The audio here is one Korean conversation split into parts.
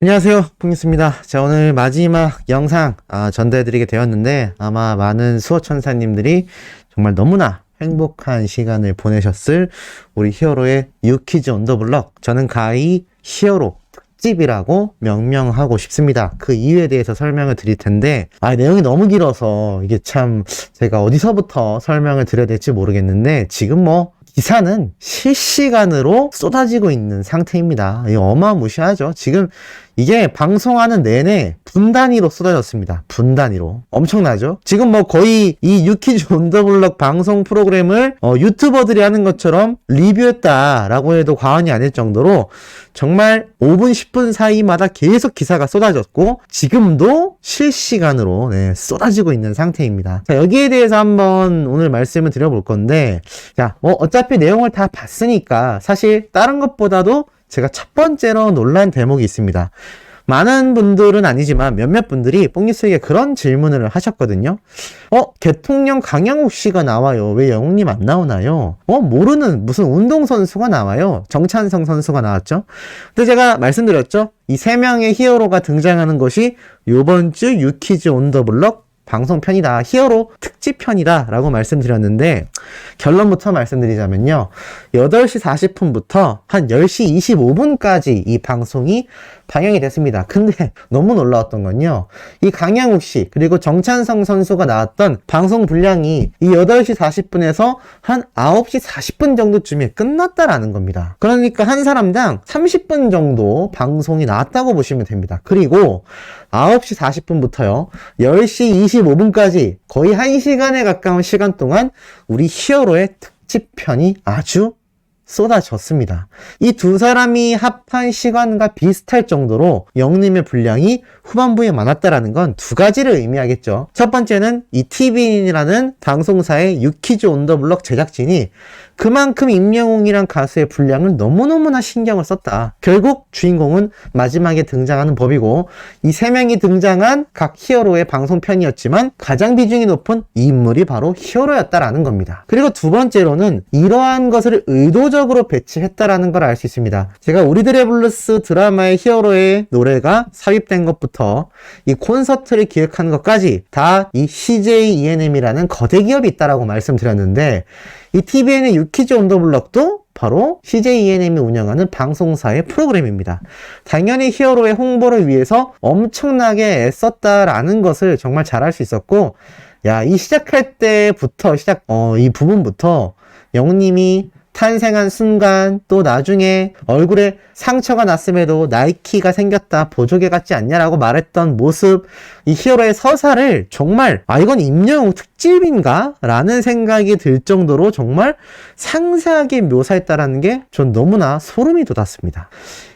안녕하세요, 뽕이스입니다. 자, 오늘 마지막 영상 전달해드리게 되었는데 아마 많은 수호천사님들이 정말 너무나 행복한 시간을 보내셨을 우리 히어로의 유키즈 온 더 블럭, 저는 가히 히어로 특집이라고 명명하고 싶습니다. 그 이유에 대해서 설명을 드릴 텐데 내용이 너무 길어서 이게 참 제가 어디서부터 설명을 드려야 될지 모르겠는데, 지금 기사는 실시간으로 쏟아지고 있는 상태입니다. 이거 어마무시하죠. 지금 이게 방송하는 내내 분 단위로 쏟아졌습니다. 분 단위로. 엄청나죠? 지금 거의 이 유키즈 온 더 블럭 방송 프로그램을 유튜버들이 하는 것처럼 리뷰했다라고 해도 과언이 아닐 정도로 정말 5분, 10분 사이마다 계속 기사가 쏟아졌고 지금도 실시간으로 쏟아지고 있는 상태입니다. 자, 여기에 대해서 한번 오늘 말씀을 드려볼 건데, 자, 어차피 내용을 다 봤으니까 사실 다른 것보다도 제가 첫 번째로 놀란 대목이 있습니다. 많은 분들은 아니지만 몇몇 분들이 뽕뉴스에게 그런 질문을 하셨거든요. 대통령 강영욱 씨가 나와요. 왜 영웅님 안 나오나요? 모르는 무슨 운동선수가 나와요. 정찬성 선수가 나왔죠. 근데 제가 말씀드렸죠. 이 세 명의 히어로가 등장하는 것이 요번 주 유키즈 온 더 블럭 방송편이다. 히어로 특집편이다 라고 말씀드렸는데, 결론부터 말씀드리자면요, 8시 40분부터 한 10시 25분까지 이 방송이 방영이 됐습니다. 근데 너무 놀라웠던 건요, 이 강양욱 씨 그리고 정찬성 선수가 나왔던 방송 분량이 이 8시 40분에서 한 9시 40분 정도쯤에 끝났다라는 겁니다. 그러니까 한 사람당 30분 정도 방송이 나왔다고 보시면 됩니다. 그리고 9시 40분부터요 10시 25분까지 거의 1시간에 가까운 시간 동안 우리 히어로의 특집편이 아주 쏟아졌습니다. 이 두 사람이 합한 시간과 비슷할 정도로 영님의 분량이 후반부에 많았다라는 건 두 가지를 의미하겠죠. 첫 번째는 이 TVN이라는 방송사의 유키즈 온 더 블럭 제작진이 그만큼 임영웅이란 가수의 분량을 너무너무나 신경을 썼다. 결국 주인공은 마지막에 등장하는 법이고, 이 세 명이 등장한 각 히어로의 방송편이었지만 가장 비중이 높은 인물이 바로 히어로였다라는 겁니다. 그리고 두 번째로는 이러한 것을 의도적으로 배치했다라는 걸 알 수 있습니다. 제가 우리들의 블루스 드라마의 히어로의 노래가 삽입된 것부터 이 콘서트를 기획하는 것까지 다 이 CJ ENM이라는 거대 기업이 있다라고 말씀드렸는데, 이 TVN의 유키즈 온 더 블럭도 바로 CJ ENM이 운영하는 방송사의 프로그램입니다. 당연히 히어로의 홍보를 위해서 엄청나게 애썼다라는 것을 정말 잘 알 수 있었고, 이 시작할 때부터 이 부분부터 영님이 탄생한 순간, 또 나중에 얼굴에 상처가 났음에도 나이키가 생겼다, 보조개 같지 않냐라고 말했던 모습, 이 히어로의 서사를 정말 이건 임영웅 특집인가? 라는 생각이 들 정도로 정말 상세하게 묘사했다라는 게 전 너무나 소름이 돋았습니다.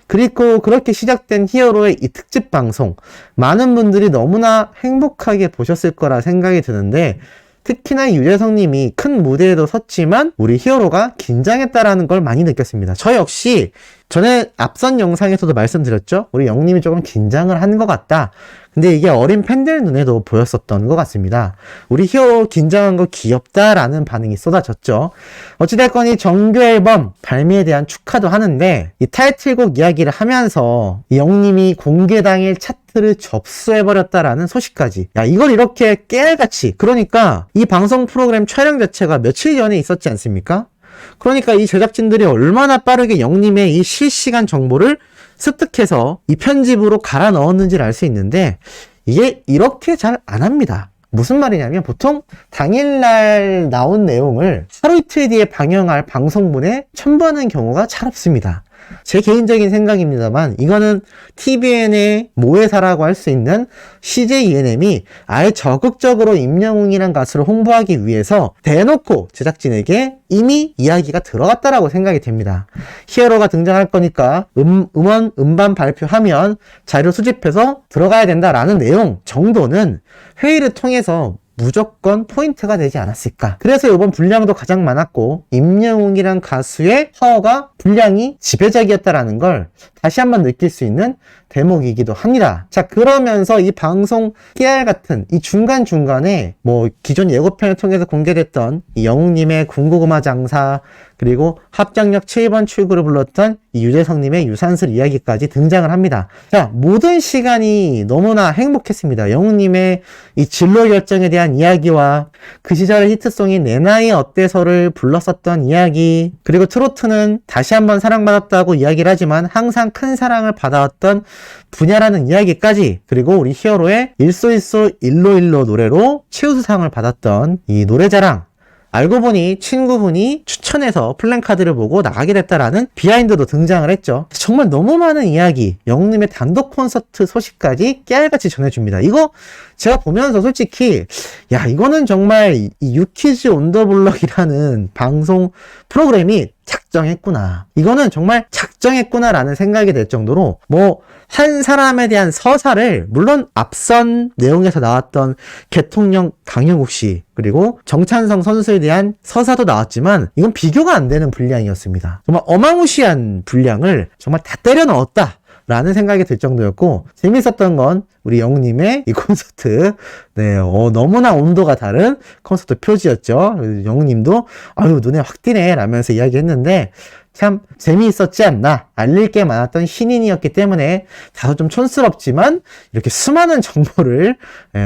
그리고 그렇게 시작된 히어로의 이 특집 방송, 많은 분들이 너무나 행복하게 보셨을 거라 생각이 드는데, 특히나 유재석님이 큰 무대에도 섰지만 우리 히어로가 긴장했다라는 걸 많이 느꼈습니다. 저 역시 전에 앞선 영상에서도 말씀드렸죠. 우리 영님이 조금 긴장을 한 것 같다. 근데 이게 어린 팬들 눈에도 보였었던 것 같습니다. 우리 히어로 긴장한 거 귀엽다라는 반응이 쏟아졌죠. 어찌됐건 이 정규 앨범 발매에 대한 축하도 하는데, 이 타이틀곡 이야기를 하면서 이 영님이 공개 당일 차트를 접수해버렸다라는 소식까지. 이걸 이렇게 깨알같이, 그러니까 이 방송 프로그램 촬영 자체가 며칠 전에 있었지 않습니까? 그러니까 이 제작진들이 얼마나 빠르게 영님의 이 실시간 정보를 습득해서 이 편집으로 갈아 넣었는지를 알 수 있는데, 이게 이렇게 잘 안 합니다. 무슨 말이냐면, 보통 당일날 나온 내용을 하루 이틀 뒤에 방영할 방송분에 첨부하는 경우가 잘 없습니다. 제 개인적인 생각입니다만, 이거는 TVN의 모회사라고 할 수 있는 CJ ENM이 아예 적극적으로 임영웅이란 가수를 홍보하기 위해서 대놓고 제작진에게 이미 이야기가 들어갔다라고 생각이 됩니다. 히어로가 등장할 거니까 음원, 음반 발표하면 자료 수집해서 들어가야 된다라는 내용 정도는 회의를 통해서 무조건 포인트가 되지 않았을까. 그래서 이번 분량도 가장 많았고, 임영웅이란 가수의 파워가 분량이 지배적이었다라는 걸 다시 한번 느낄 수 있는 대목이기도 합니다. 자, 그러면서 이 방송 깨알 같은 이 중간중간에 뭐 기존 예고편을 통해서 공개됐던 이 영웅님의 군고구마 장사, 그리고 합정역 7번 출구를 불렀던 이 유재석님의 유산슬 이야기까지 등장을 합니다. 자, 모든 시간이 너무나 행복했습니다. 영웅님의 이 진로 결정에 대한 이야기와 그 시절의 히트송인 내 나이 어때서를 불렀었던 이야기, 그리고 트로트는 다시 한번 사랑받았다고 이야기를 하지만 항상 큰 사랑을 받아왔던 분야라는 이야기까지, 그리고 우리 히어로의 일소일소 일로일로 노래로 최우수상을 받았던 이 노래자랑, 알고 보니 친구분이 추천해서 플랜카드를 보고 나가게 됐다라는 비하인드도 등장을 했죠. 정말 너무 많은 이야기, 영웅님의 단독 콘서트 소식까지 깨알같이 전해줍니다. 이거 제가 보면서 솔직히 야, 이거는 정말 이 유키즈 온 더 블럭이라는 방송 프로그램이 작정했구나, 이거는 정말 작정했구나라는 생각이 들 정도로, 뭐 한 사람에 대한 서사를, 물론 앞선 내용에서 나왔던 개통령 강영욱 씨, 그리고 정찬성 선수에 대한 서사도 나왔지만 이건 비교가 안 되는 분량이었습니다. 정말 어마무시한 분량을 정말 다 때려 넣었다 라는 생각이 들 정도였고, 재밌었던 건 우리 영웅님의 이 콘서트, 네, 너무나 온도가 다른 콘서트 표지였죠. 영웅님도 아유 눈에 확 띄네 라면서 이야기했는데 참 재미있었지 않나. 알릴 게 많았던 신인이었기 때문에 다소 좀 촌스럽지만 이렇게 수많은 정보를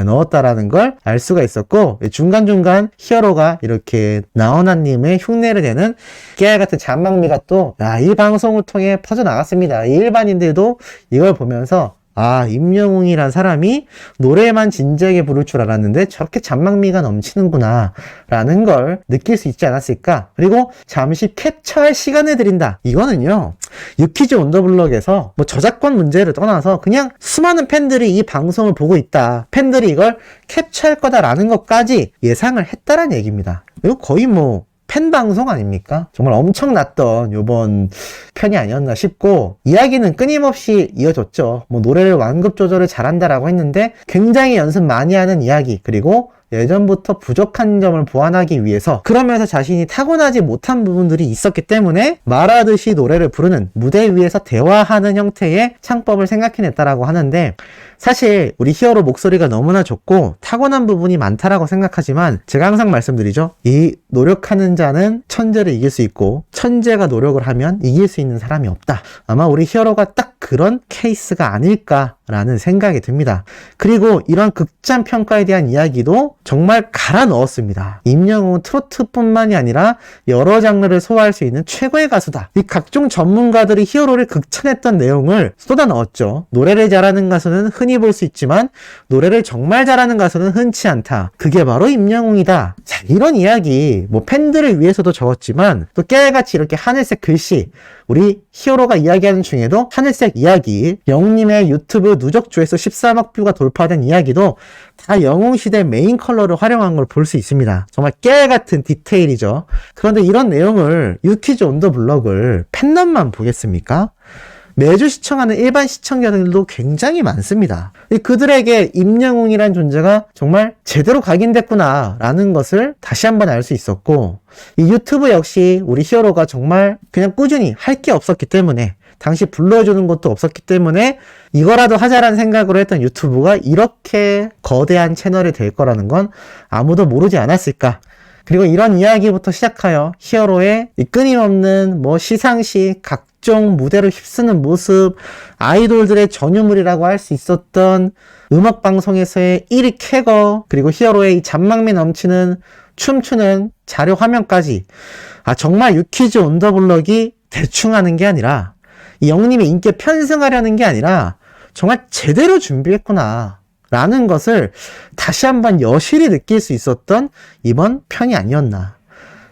넣었다라는 걸 알 수가 있었고, 중간중간 히어로가 이렇게 나훈아님의 흉내를 내는 깨알같은 잔망미가 또 이 방송을 통해 퍼져나갔습니다. 이 일반인들도 이걸 보면서 아, 임영웅이란 사람이 노래만 진지하게 부를 줄 알았는데 저렇게 잔망미가 넘치는구나 라는 걸 느낄 수 있지 않았을까. 그리고 잠시 캡처할 시간을 드린다, 이거는요 유키즈 온 더 블럭에서 뭐 저작권 문제를 떠나서 그냥 수많은 팬들이 이 방송을 보고 있다, 팬들이 이걸 캡처할 거다라는 것까지 예상을 했다라는 얘기입니다. 이거 거의 뭐 팬방송 아닙니까? 정말 엄청났던 요번 편이 아니었나 싶고, 이야기는 끊임없이 이어졌죠. 뭐 노래를 완급 조절을 잘한다라고 했는데 굉장히 연습 많이 하는 이야기, 그리고 예전부터 부족한 점을 보완하기 위해서, 그러면서 자신이 타고나지 못한 부분들이 있었기 때문에 말하듯이 노래를 부르는, 무대 위에서 대화하는 형태의 창법을 생각해냈다라고 하는데, 사실 우리 히어로 목소리가 너무나 좋고 타고난 부분이 많다라고 생각하지만 제가 항상 말씀드리죠. 이 노력하는 자는 천재를 이길 수 있고 천재가 노력을 하면 이길 수 있는 사람이 없다. 아마 우리 히어로가 딱 그런 케이스가 아닐까라는 생각이 듭니다. 그리고 이런 극찬 평가에 대한 이야기도 정말 갈아 넣었습니다. 임영웅은 트로트뿐만이 아니라 여러 장르를 소화할 수 있는 최고의 가수다. 이 각종 전문가들이 히어로를 극찬했던 내용을 쏟아 넣었죠. 노래를 잘하는 가수는 흔히 볼 수 있지만 노래를 정말 잘하는 가수는 흔치 않다. 그게 바로 임영웅이다. 자, 이런 이야기 뭐 팬들을 위해서도 적었지만 또 깨알같이 이렇게 하늘색 글씨, 우리 히어로가 이야기하는 중에도 하늘색 이야기, 영웅님의 유튜브 누적 조회수 13억 뷰가 돌파된 이야기도 다 영웅시대 메인 컬러를 활용한 걸 볼 수 있습니다. 정말 깨알같은 디테일이죠. 그런데 이런 내용을 유키즈 온 더 블럭을 팬덤만 보겠습니까? 매주 시청하는 일반 시청자들도 굉장히 많습니다. 그들에게 임영웅이란 존재가 정말 제대로 각인됐구나 라는 것을 다시 한번 알 수 있었고, 이 유튜브 역시 우리 히어로가 정말 그냥 꾸준히 할 게 없었기 때문에, 당시 불러주는 것도 없었기 때문에 이거라도 하자라는 생각으로 했던 유튜브가 이렇게 거대한 채널이 될 거라는 건 아무도 모르지 않았을까. 그리고 이런 이야기부터 시작하여 히어로의 이 끊임없는 뭐 시상식, 각종 무대를 휩쓰는 모습, 아이돌들의 전유물이라고 할 수 있었던 음악방송에서의 1위 캐거, 그리고 히어로의 이 잔망미 넘치는 춤추는 자료 화면까지, 정말 유키즈 온 더 블럭이 대충 하는 게 아니라, 이 영웅님의 인기에 편승하려는 게 아니라 정말 제대로 준비했구나 라는 것을 다시 한번 여실히 느낄 수 있었던 이번 편이 아니었나.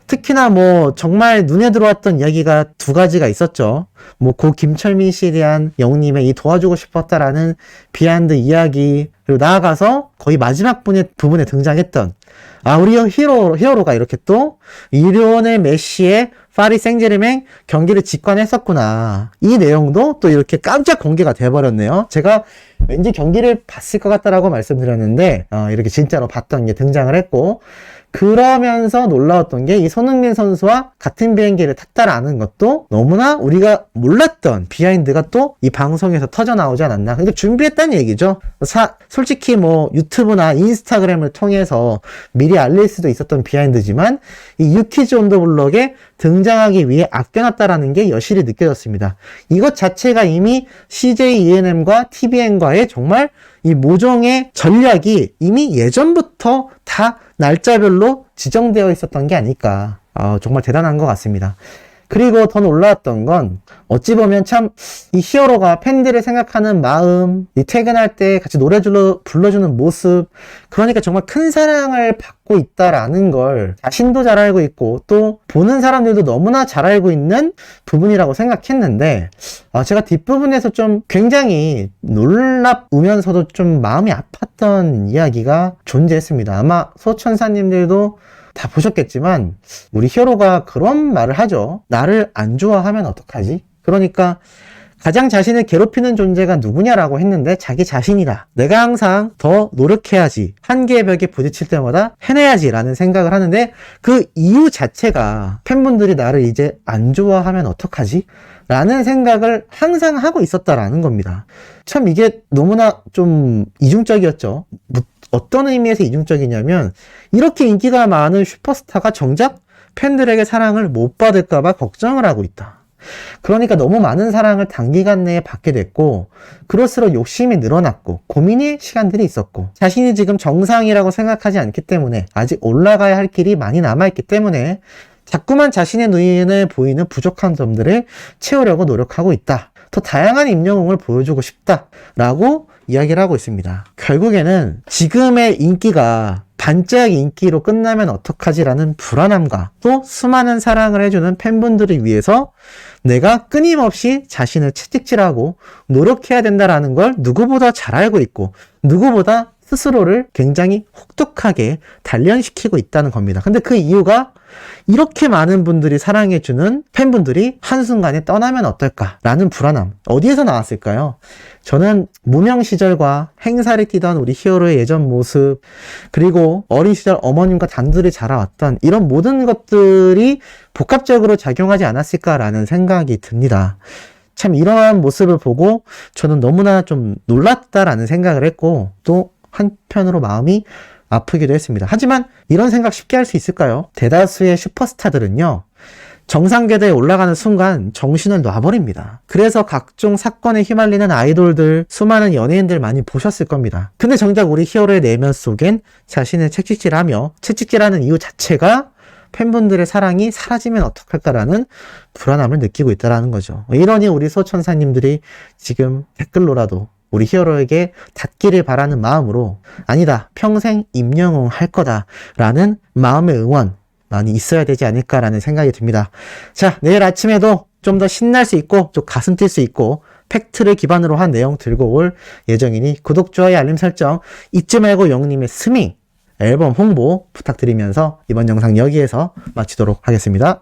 특히나 뭐 정말 눈에 들어왔던 이야기가 두 가지가 있었죠. 뭐 고 김철민 씨에 대한 영웅님의 이 도와주고 싶었다라는 비하인드 이야기, 그리고 나아가서 거의 마지막 부분에 등장했던 우리 히어로가 이렇게 또 리오넬 메시의 파리 생제르맹 경기를 직관했었구나. 이 내용도 또 이렇게 깜짝 공개가 돼버렸네요. 제가 왠지 경기를 봤을 것 같다라고 말씀드렸는데 이렇게 진짜로 봤던 게 등장을 했고, 그러면서 놀라웠던 게 이 손흥민 선수와 같은 비행기를 탔다라는 것도 너무나 우리가 몰랐던 비하인드가 또 이 방송에서 터져 나오지 않았나. 그러니까 준비했다는 얘기죠. 솔직히 뭐 유튜브나 인스타그램을 통해서 미리 알릴 수도 있었던 비하인드지만 이 유키즈 온 더 블럭에 등장하기 위해 아껴놨다라는 게 여실히 느껴졌습니다. 이것 자체가 이미 CJ ENM과 TVN과의 정말 이 모종의 전략이 이미 예전부터 다 날짜별로 지정되어 있었던 게 아닐까. 정말 대단한 것 같습니다. 그리고 더 놀라웠던 건 어찌 보면 참 이 히어로가 팬들을 생각하는 마음, 이 퇴근할 때 같이 노래 불러주는 모습, 그러니까 정말 큰 사랑을 받고 있다라는 걸 자신도 잘 알고 있고 또 보는 사람들도 너무나 잘 알고 있는 부분이라고 생각했는데 제가 뒷부분에서 좀 굉장히 놀랍으면서도 좀 마음이 아팠던 이야기가 존재했습니다. 아마 소천사님들도 다 보셨겠지만 우리 히어로가 그런 말을 하죠. 나를 안 좋아하면 어떡하지? 그러니까 가장 자신을 괴롭히는 존재가 누구냐라고 했는데 자기 자신이다. 내가 항상 더 노력해야지. 한계의 벽에 부딪힐 때마다 해내야지 라는 생각을 하는데 그 이유 자체가 팬분들이 나를 이제 안 좋아하면 어떡하지? 라는 생각을 항상 하고 있었다라는 겁니다. 참 이게 너무나 좀 이중적이었죠. 어떤 의미에서 이중적이냐면 이렇게 인기가 많은 슈퍼스타가 정작 팬들에게 사랑을 못 받을까봐 걱정을 하고 있다. 그러니까 너무 많은 사랑을 단기간 내에 받게 됐고 그럴수록 욕심이 늘어났고 고민의 시간들이 있었고 자신이 지금 정상이라고 생각하지 않기 때문에 아직 올라가야 할 길이 많이 남아있기 때문에 자꾸만 자신의 눈에 보이는 부족한 점들을 채우려고 노력하고 있다. 더 다양한 임영웅을 보여주고 싶다라고 이야기를 하고 있습니다. 결국에는 지금의 인기가 반짝 인기로 끝나면 어떡하지라는 불안함과 또 수많은 사랑을 해주는 팬분들을 위해서 내가 끊임없이 자신을 채찍질하고 노력해야 된다라는 걸 누구보다 잘 알고 있고 누구보다 스스로를 굉장히 혹독하게 단련시키고 있다는 겁니다. 근데 그 이유가 이렇게 많은 분들이 사랑해주는 팬분들이 한순간에 떠나면 어떨까라는 불안함. 어디에서 나왔을까요? 저는 무명 시절과 행사를 뛰던 우리 히어로의 예전 모습, 그리고 어린 시절 어머님과 단둘이 자라왔던 이런 모든 것들이 복합적으로 작용하지 않았을까라는 생각이 듭니다. 참 이러한 모습을 보고 저는 너무나 좀 놀랐다라는 생각을 했고 또 한편으로 마음이 아프기도 했습니다. 하지만 이런 생각 쉽게 할 수 있을까요? 대다수의 슈퍼스타들은요. 정상궤도에 올라가는 순간 정신을 놔버립니다. 그래서 각종 사건에 휘말리는 아이돌들, 수많은 연예인들 많이 보셨을 겁니다. 근데 정작 우리 히어로의 내면 속엔 자신을 채찍질하는 이유 자체가 팬분들의 사랑이 사라지면 어떡할까라는 불안함을 느끼고 있다는 거죠. 이러니 우리 소천사님들이 지금 댓글로라도 우리 히어로에게 닿기를 바라는 마음으로 아니다, 평생 임영웅 할 거다 라는 마음의 응원 많이 있어야 되지 않을까라는 생각이 듭니다. 자, 내일 아침에도 좀 더 신날 수 있고 좀 가슴 뛸 수 있고 팩트를 기반으로 한 내용 들고 올 예정이니 구독, 좋아요, 알림 설정 잊지 말고 영웅님의 스밍 앨범 홍보 부탁드리면서 이번 영상 여기에서 마치도록 하겠습니다.